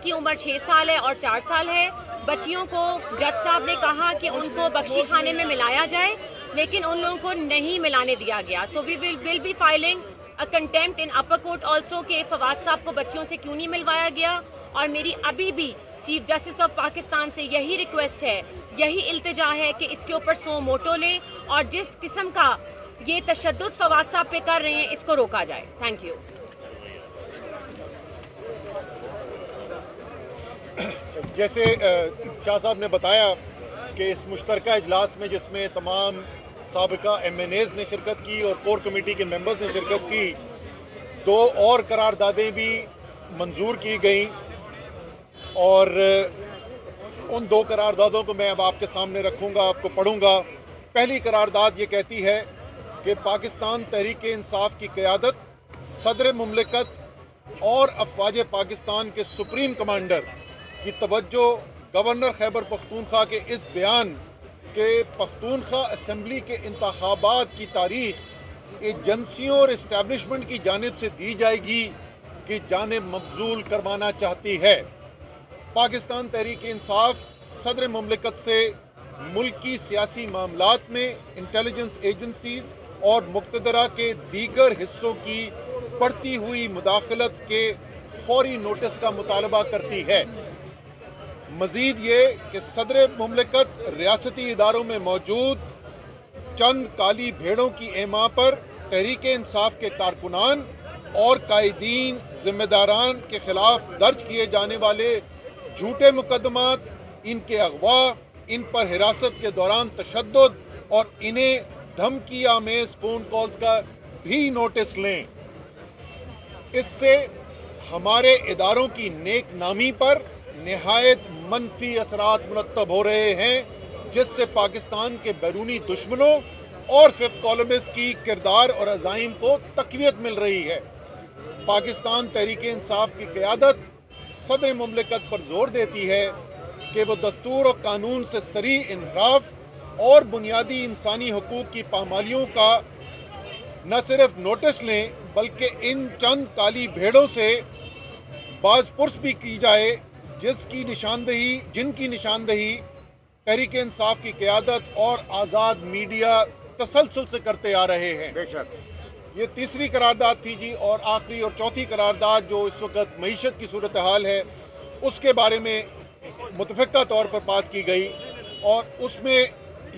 کی عمر 6 سال ہے اور 4 سال ہے. بچیوں کو جج صاحب نے کہا کہ ان کو بخشی خانے میں ملایا جائے لیکن ان لوگوں کو نہیں ملانے دیا گیا. So we will be filing a contempt in upper court also کہ فواد صاحب کو بچیوں سے کیوں نہیں ملوایا گیا. اور میری ابھی بھی چیف جسٹس آف پاکستان سے یہی ریکویسٹ ہے, یہی التجا ہے کہ اس کے اوپر سو موٹو لیں اور جس قسم کا یہ تشدد فواد صاحب پہ کر رہے ہیں اس کو روکا جائے. Thank you. جیسے شاہ صاحب نے بتایا کہ اس مشترکہ اجلاس میں جس میں تمام سابقہ ایم این ایز نے شرکت کی اور کور کمیٹی کے ممبرز نے شرکت کی, 2 اور قراردادیں بھی منظور کی گئیں اور ان 2 قراردادوں کو میں اب آپ کے سامنے رکھوں گا, آپ کو پڑھوں گا. پہلی قرارداد یہ کہتی ہے کہ پاکستان تحریک انصاف کی قیادت صدر مملکت اور افواج پاکستان کے سپریم کمانڈر کی توجہ گورنر خیبر پختونخوا کے اس بیان کہ پختونخوا اسمبلی کے انتخابات کی تاریخ ایجنسیوں اور اسٹیبلشمنٹ کی جانب سے دی جائے گی کی جانب مبذول کروانا چاہتی ہے. پاکستان تحریک انصاف صدر مملکت سے ملکی سیاسی معاملات میں انٹیلیجنس ایجنسیز اور مقتدرہ کے دیگر حصوں کی بڑھتی ہوئی مداخلت کے فوری نوٹس کا مطالبہ کرتی ہے. مزید یہ کہ صدر مملکت ریاستی اداروں میں موجود چند کالی بھیڑوں کی اعماء پر تحریک انصاف کے کارکنان اور قائدین ذمہ داران کے خلاف درج کیے جانے والے جھوٹے مقدمات, ان کے اغوا, ان پر حراست کے دوران تشدد اور انہیں دھمکی آمیز فون کالز کا بھی نوٹس لیں. اس سے ہمارے اداروں کی نیک نامی پر نہایت منفی اثرات مرتب ہو رہے ہیں جس سے پاکستان کے بیرونی دشمنوں اور ففتھ کالمسٹ کی کردار اور عزائم کو تقویت مل رہی ہے. پاکستان تحریک انصاف کی قیادت صدر مملکت پر زور دیتی ہے کہ وہ دستور اور قانون سے صریح انحراف اور بنیادی انسانی حقوق کی پامالیوں کا نہ صرف نوٹس لیں بلکہ ان چند کالی بھیڑوں سے باز پرس بھی کی جائے جن کی نشاندہی تحریک انصاف کی قیادت اور آزاد میڈیا تسلسل سے کرتے آ رہے ہیں. بے شک یہ تیسری قرارداد تھی جی. اور آخری اور چوتھی قرارداد جو اس وقت معیشت کی صورتحال ہے اس کے بارے میں متفقہ طور پر پاس کی گئی اور اس میں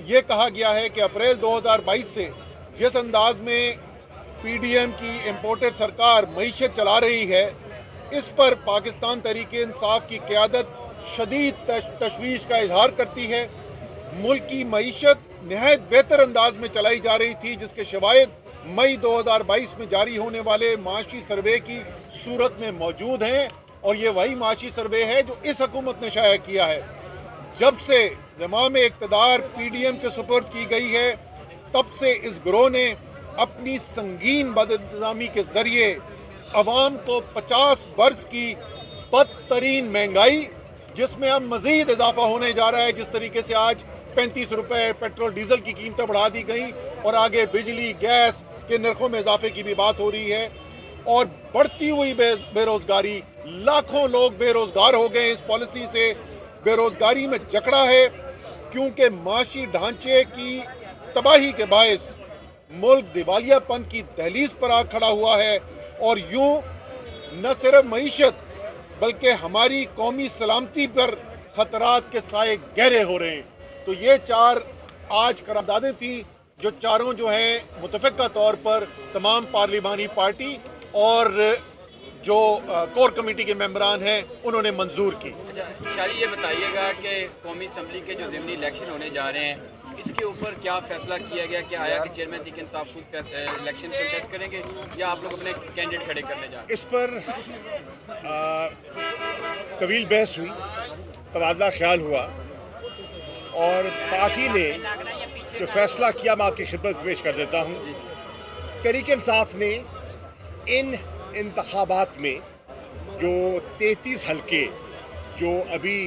یہ کہا گیا ہے کہ اپریل 2022 سے جس انداز میں پی ڈی ایم کی امپورٹڈ سرکار معیشت چلا رہی ہے اس پر پاکستان تحریک انصاف کی قیادت شدید تشویش کا اظہار کرتی ہے. ملک کی معیشت نہایت بہتر انداز میں چلائی جا رہی تھی جس کے شواہد مئی 2022 میں جاری ہونے والے معاشی سروے کی صورت میں موجود ہیں اور یہ وہی معاشی سروے ہے جو اس حکومت نے شائع کیا ہے. جب سے زمام اقتدار پی ڈی ایم کے سپرد کی گئی ہے تب سے اس گروہ نے اپنی سنگین بدانتظامی کے ذریعے عوام کو 50 برس کی بدترین مہنگائی جس میں اب مزید اضافہ ہونے جا رہا ہے, جس طریقے سے آج 35 روپے پیٹرول ڈیزل کی قیمتیں بڑھا دی گئیں اور آگے بجلی گیس کے نرخوں میں اضافے کی بھی بات ہو رہی ہے اور بڑھتی ہوئی بے روزگاری, لاکھوں لوگ بے روزگار ہو گئے. اس پالیسی سے بے روزگاری میں جکڑا ہے کیونکہ معاشی ڈھانچے کی تباہی کے باعث ملک دیوالیہ پن کی دہلیز پر آ کھڑا ہوا ہے اور یوں نہ صرف معیشت بلکہ ہماری قومی سلامتی پر خطرات کے سائے گہرے ہو رہے ہیں. تو یہ 4 آج قراردادیں تھیں جو چاروں جو ہیں متفقہ طور پر تمام پارلیمانی پارٹی اور جو کور کمیٹی کے ممبران ہیں انہوں نے منظور کی. شاہی یہ بتائیے گا کہ قومی اسمبلی کے جو ضمنی الیکشن ہونے جا رہے ہیں اس کے اوپر کیا فیصلہ کیا گیا کہ آیا کہ چیئرمین تحریک انصاف خود الیکشن کنٹیسٹ کریں گے یا آپ لوگ اپنے کینڈیڈیٹ کھڑے کرنے جا رہے ہیں؟ اس پر طویل بحث ہوئی, تبادلہ خیال ہوا اور پارٹی نے جو فیصلہ کیا میں آپ کی خدمت پیش کر دیتا ہوں. تحریک انصاف نے ان انتخابات میں جو 33 حلقے جو ابھی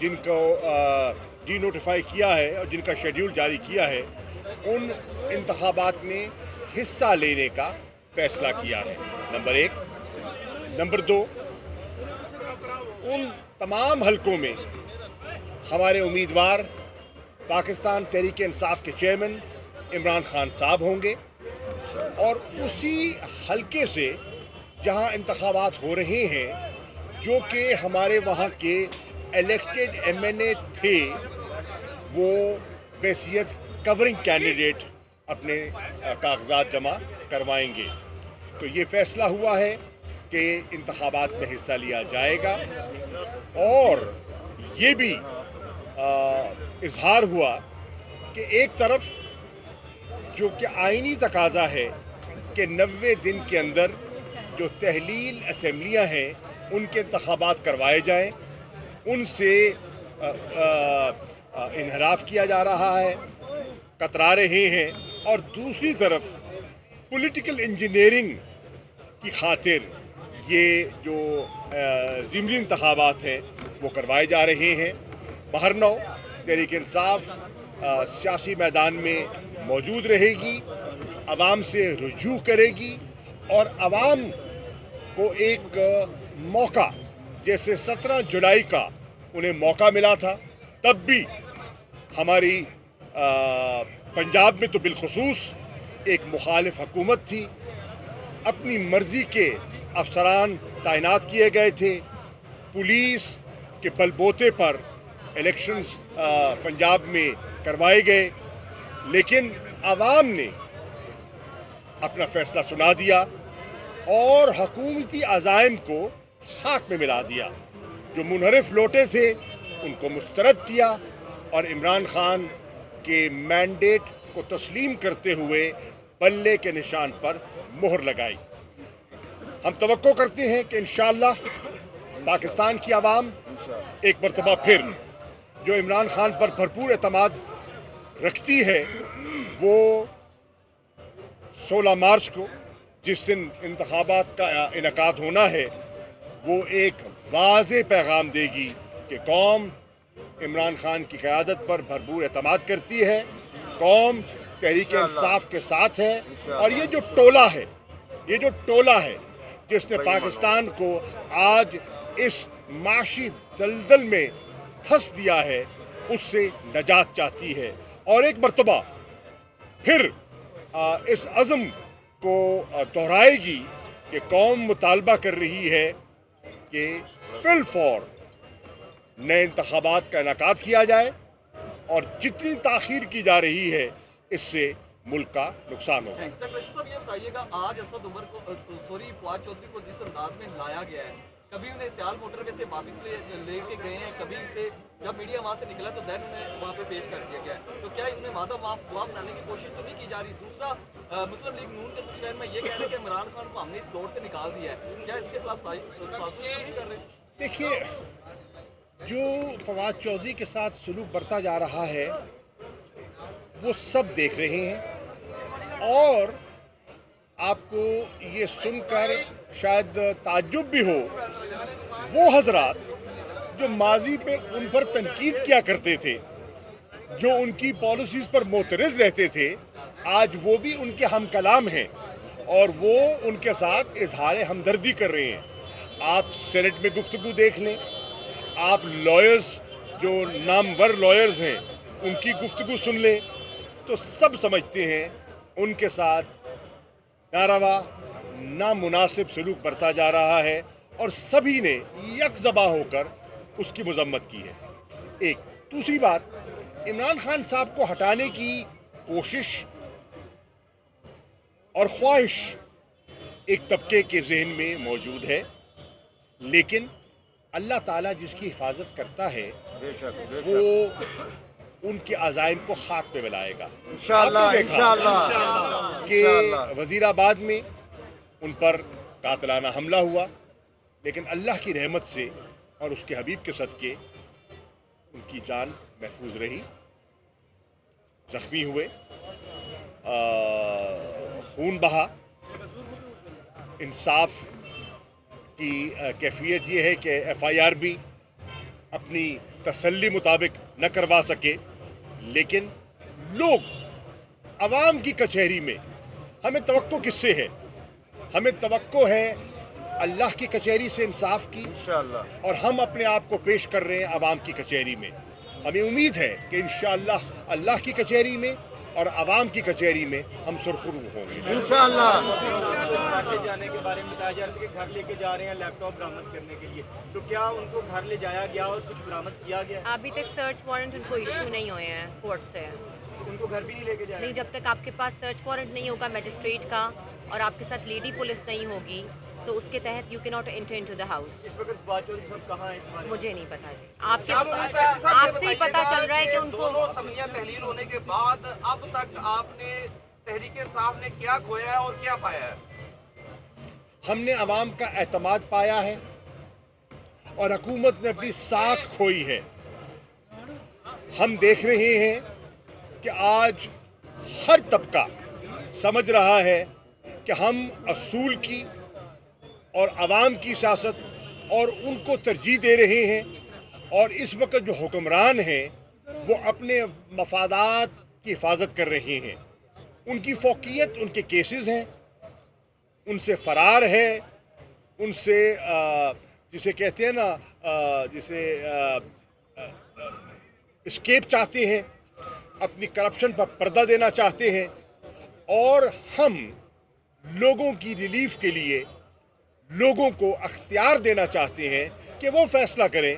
جن کو ڈی نوٹیفائی کیا ہے اور جن کا شیڈیول جاری کیا ہے ان انتخابات میں حصہ لینے کا فیصلہ کیا ہے. نمبر 1. نمبر 2, उन तमाम हलकों में हमारे उम्मीदवार पाकिस्तान तहरीक इंसाफ के चेयरमैन इमरान खान साहब होंगे और उसी हलके से जहां इंतखाबात हो रहे हैं जो कि हमारे वहां के इलेक्टेड एमएनए थे वो बैसियत कवरिंग कैंडिडेट अपने कागजात जमा करवाएंगे। तो ये फैसला हुआ है कि इंतखाबात में हिस्सा लिया जाएगा और ये भी इजहार हुआ कि एक तरफ जो कि आईनी तकाजा है कि 90 दिन के अंदर जो तहलील असम्बलियां हैं उनके इंतखाबात करवाए जाएं, उनसे इनहराफ किया जा रहा है, कतरा रहे हैं और दूसरी तरफ पॉलिटिकल इंजीनियरिंग की खातिर ये जो ज़िमनी इंतखाबात हैं वो करवाए जा रहे हैं। बहरनौ तहरीक इंसाफ सियासी मैदान में मौजूद रहेगी, अवाम से रुजू करेगी और अवाम को एक मौका, जैसे 17 जुलाई का उन्हें मौका मिला था, तब भी हमारी पंजाब में तो बिलखुसूस एक मुखालिफ हुकूमत थी, अपनी मर्जी के अफसरान तैनात किए गए थे, पुलिस के बलबूते पर इलेक्शंस पंजाब में करवाए गए, लेकिन आवाम ने अपना फैसला सुना दिया और हुकूमती अज़ाइम को खाक में मिला दिया। जो मुनहरिफ लौटे थे उनको मुस्तरद किया और इमरान खान के मैंडेट को तस्लीम करते हुए बल्ले के निशान पर मोहर लगाई। हम तवक्को करते हैं कि इंशाअल्लाह पाकिस्तान की आवाम एक मरतबा फिर जो इमरान खान पर भरपूर एतमाद रखती है वो 16 मार्च को जिस दिन इंतखाबात का इनेकाद होना है वो एक वाज़ेह पैगाम देगी कि कौम इमरान खान की क़यादत पर भरपूर एतमाद करती है, कौम तहरीक इंसाफ के साथ है और ये जो टोला है जिसने पाकिस्तान को आज इस माशी दलदल में फंस दिया है उससे नजात चाहती है और एक मर्तबा फिर इस अज़म को दोहराएगी कि कौम मुतालबा कर रही है कि फिल फौर नए इंतखाबात का इनेकाद किया जाए और जितनी ताख़ीर की जा रही है इससे मुल्क का नुकसान होगा। ये बताइएगा, आज असद उमर को फवाद चौधरी को जिस अंदाज में लाया गया है, कभी उन्हें सियाल मोटरवे से वापस लेके गए हैं, कभी उसे जब मीडिया वहां से निकला तो दैन उन्हें वहां पे पेश कर दिया गया है, तो क्या इसमें वादा हुआ बनाने की कोशिश तो नहीं की जा रही? दूसरा मुस्लिम लीग नून के कुछ रहनुमा ये कह रहे हैं कि इमरान खान को हमने इस दौर से निकाल दिया है, क्या इसके खिलाफ साजिश नहीं कर रहे? देखिए, जो फवाद चौधरी के साथ सलूक बरता जा रहा है वो सब देख रहे हैं और आपको ये सुनकर शायद ताज्जुब भी हो, वो हजरात जो माजी पे उन पर तनकीद किया करते थे, जो उनकी पॉलिसीज पर मोतरज़ रहते थे, आज वो भी उनके हम कलाम हैं और वो उनके साथ इजहार हमदर्दी कर रहे हैं। आप सेनेट में गुफ्तगू देख लें, आप लॉयर्स जो नामवर लॉयर्स हैं उनकी गुफ्तगू सुन लें, तो सब समझते हैं उनके साथ नारवा नामुनासिब सलूक बरता जा रहा है और सभी ने यकजबा होकर उसकी मजम्मत की है। एक दूसरी बात, इमरान खान साहब को हटाने की कोशिश और ख्वाहिश एक तबके के जहन में मौजूद है, लेकिन अल्लाह ताला जिसकी हिफाजत करता है वो उनके अज़ाइम को खाक पे मिलाएगा। इंशाअल्लाह कि वजीराबाद में उन पर कातलाना हमला हुआ, लेकिन अल्लाह की रहमत से और उसके हबीब के सदके उनकी जान महफूज रही, जख्मी हुए, खून बहा। इंसाफ की कैफियत ये है कि FIR भी अपनी तसल्ली मुताबिक न करवा सके, लेकिन लोग अवाम की कचहरी में हमें तवक्को किससे है? हमें तवक्को है अल्लाह की कचहरी से इंसाफ की इंशाअल्लाह। और हम अपने आप को पेश कर रहे हैं अवाम की कचहरी में। हमें उम्मीद है कि इंशाअल्लाह अल्लाह की कचहरी में और अवाम की कचहरी में हम सुरखरू होंगे इंशाअल्लाह। घर जाने के बारे में बताया जा रहा है कि घर लेके जा रहे हैं लैपटॉप बरामद करने के लिए, तो क्या उनको घर ले जाया गया और कुछ बरामद किया गया? अभी तक सर्च वारंट उनको इशू नहीं हुए हैं कोर्ट से। उनको घर भी नहीं लेके जाया? नहीं, जब तक आपके पास सर्च वारंट नहीं होगा मैजिस्ट्रेट का और आपके साथ लेडी पुलिस नहीं होगी तो उसके तहत you can not enter into the house. इस वक्त फवाद चौधरी साहब कहाँ है इस बारे में? मुझे नहीं पता जी, आपसे ही पता चल रहा है कि उनको। दोनों असम्बलियां तहलील होने के बाद अब तक आपने तहरीक इंसाफ ने क्या खोया है और क्या पाया है? हमने अवाम का एतमाद पाया है और हुकूमत ने अपनी साख खोई है। हम देख रहे हैं कि आज हर तबका समझ रहा है कि हम असूल की और अवाम की सियासत और उनको तरजीह दे रहे हैं, और इस वक्त जो हुक्मरान हैं वो अपने मफादात की हिफाजत कर रहे हैं। उनकी फौकियत, उनके केसेस हैं, उनसे फरार है, उनसे जिसे कहते हैं ना, जिसे एस्केप चाहते हैं, अपनी करप्शन पर पर्दा देना चाहते हैं। और हम लोगों की रिलीफ के लिए लोगों को अख्तियार देना चाहते हैं कि वो फैसला करें